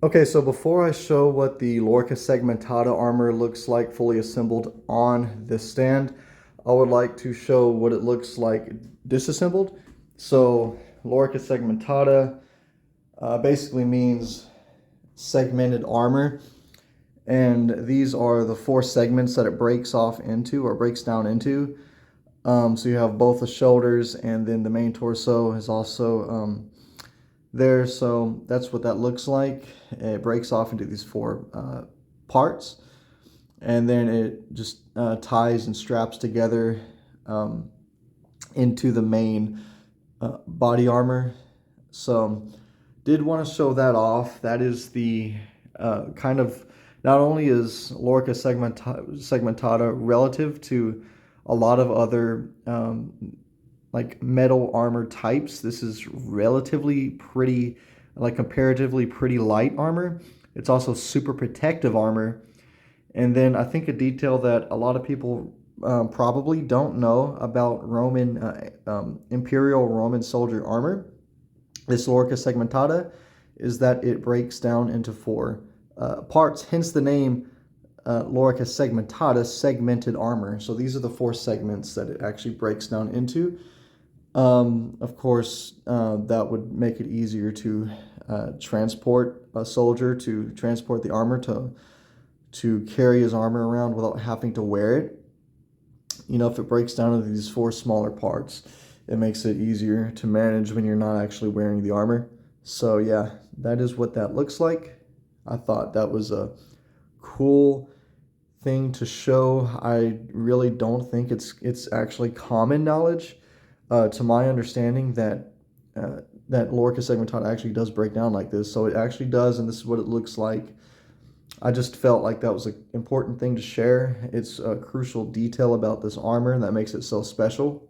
Okay, so before I show what the Lorica Segmentata armor looks like fully assembled on this stand, I would like to show what it looks like disassembled. So Lorica Segmentata basically means segmented armor, and these are the four segments that it breaks off into or breaks down into. So you have both the shoulders, and then the main torso is also there. So that's what that looks like. It breaks off into these four parts, and then it just ties and straps together into the main body armor. So did want to show that off. That is the kind of, not only is Lorica segmentata relative to a lot of other like metal armor types, this is relatively pretty, like comparatively pretty light armor. It's also super protective armor. And then I think a detail that a lot of people probably don't know about Imperial Roman soldier armor, this Lorica segmentata, is that it breaks down into four parts, hence the name Lorica segmentata, segmented armor. So these are the four segments that it actually breaks down into. Of course, that would make it easier to transport a soldier, to transport the armor, to carry his armor around without having to wear it. You know, if it breaks down into these four smaller parts, it makes it easier to manage when you're not actually wearing the armor. So yeah, that is what that looks like. I thought that was a cool thing to show. I really don't think it's actually common knowledge, to my understanding, that Lorica segmentata actually does break down like this. So it actually does, and this is what it looks like. I just felt like that was an important thing to share. It's a crucial detail about this armor that makes it so special.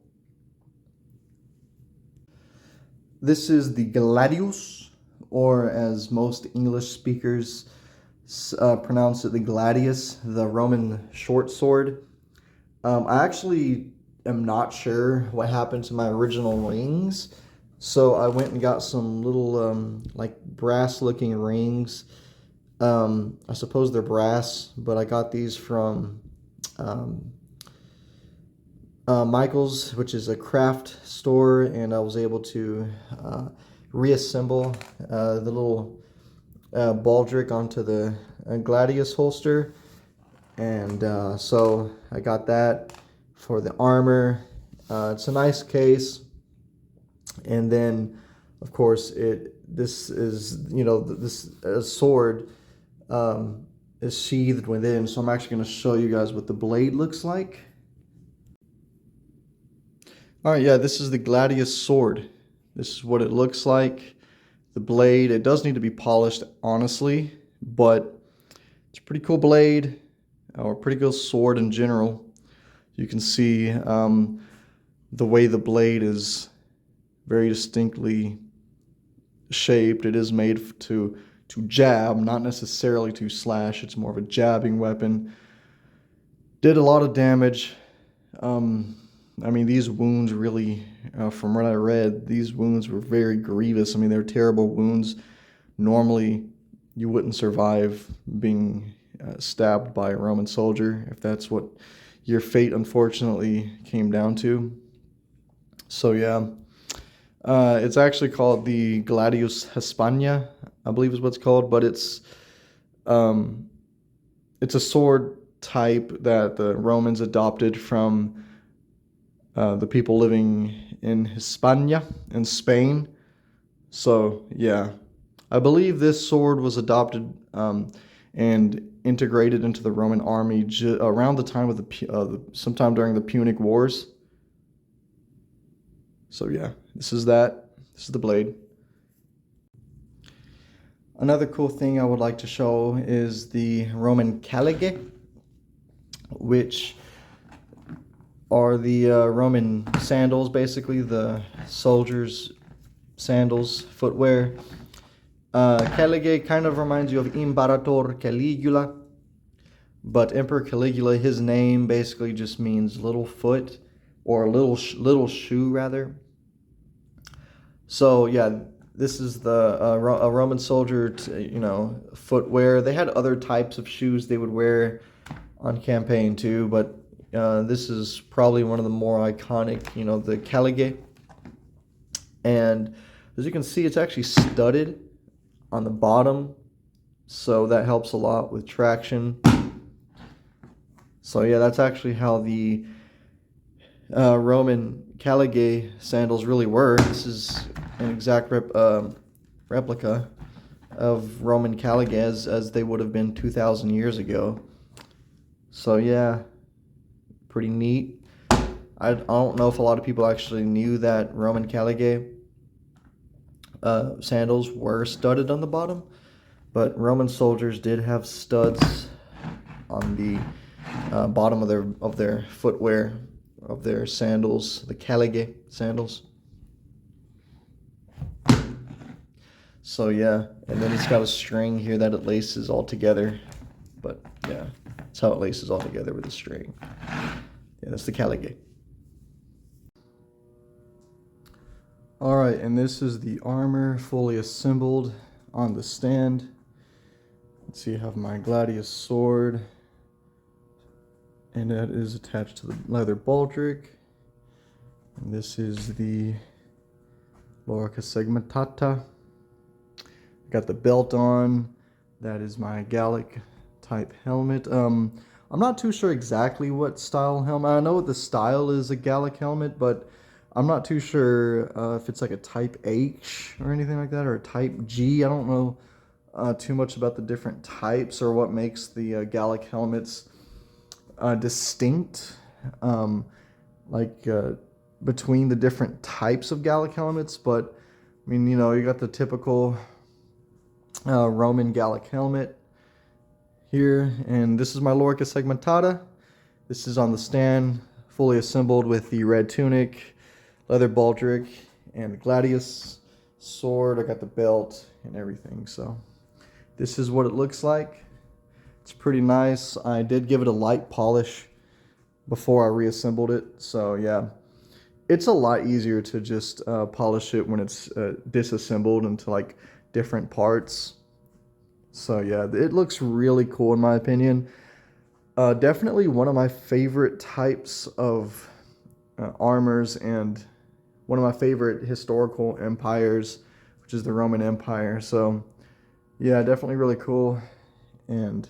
This is the Gladius, or as most English speakers pronounce it, the Gladius, the Roman short sword. I actually am not sure what happened to my original rings, so I went and got some little like brass looking rings. I suppose they're brass, but I got these from Michael's, which is a craft store, and I was able to reassemble the little baldric onto the Gladius holster. And so I got that for the armor. It's a nice case. And then, of course, this is, you know, this sword is sheathed within. So I'm actually going to show you guys what the blade looks like. All right, yeah, this is the Gladius sword. This is what it looks like. The blade, it does need to be polished, honestly, but it's a pretty cool blade, or a pretty cool sword in general. You can see the way the blade is very distinctly shaped. It is made to jab, not necessarily to slash. It's more of a jabbing weapon. Did a lot of damage. I mean, these wounds really, from what I read, these wounds were very grievous. I mean, they're terrible wounds. Normally, you wouldn't survive being stabbed by a Roman soldier if that's what your fate unfortunately came down to. So yeah, it's actually called the Gladius Hispania, I believe is what it's called, but it's a sword type that the Romans adopted from the people living in Hispania, in Spain. So yeah, I believe this sword was adopted and integrated into the Roman army around the time of sometime during the Punic Wars. So yeah, this is that. This is the blade. Another cool thing I would like to show is the Roman caligae, which are the Roman sandals, basically the soldiers' sandals, footwear. Caligae kind of reminds you of Imperator Caligula, but Emperor Caligula, his name basically just means little foot, or little shoe rather. So yeah, this is the a Roman soldier, footwear. They had other types of shoes they would wear on campaign too, but this is probably one of the more iconic, the Caligay. And as you can see, it's actually studded on the bottom, so that helps a lot with traction. So yeah, that's actually how the Roman Caligay sandals really were. This is an exact replica of Roman Caligay as they would have been 2,000 years ago. So yeah, pretty neat. I don't know if a lot of people actually knew that Roman Caligay sandals were studded on the bottom, but Roman soldiers did have studs on the bottom of their footwear, of their sandals, the Caligay sandals. So yeah, and then it's got a string here that it laces all together. But yeah, that's how it laces all together with a string. Yeah, that's the Caligay. Alright, and this is the armor fully assembled on the stand. Let's see, I have my Gladius sword, and that is attached to the leather baldric. And this is the Lorica Segmentata. Got the belt on. That is my Gallic type helmet. I'm not too sure exactly what style helmet. I know the style is a Gallic helmet, but I'm not too sure if it's like a type H or anything like that, or a type G. I don't know too much about the different types or what makes the Gallic helmets distinct, between the different types of Gallic helmets. But I mean, you got the typical Roman Gallic helmet here, and this is my Lorica Segmentata. This is on the stand, fully assembled with the red tunic, leather baldric, and the Gladius sword. I got the belt and everything. So this is what it looks like. It's pretty nice. I did give it a light polish before I reassembled it. So yeah, it's a lot easier to just polish it when it's disassembled into like different parts. So yeah, it looks really cool in my opinion. Definitely one of my favorite types of armors, and one of my favorite historical empires, which is the Roman Empire. So yeah, definitely really cool. And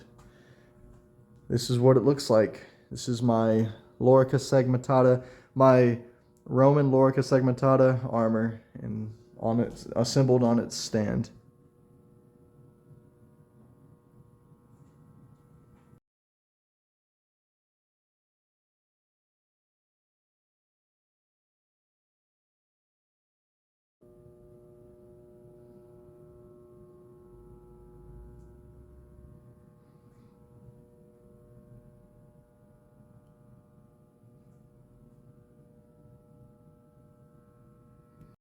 this is what it looks like. This is my Lorica Segmentata, my Roman Lorica Segmentata armor, and assembled on its stand.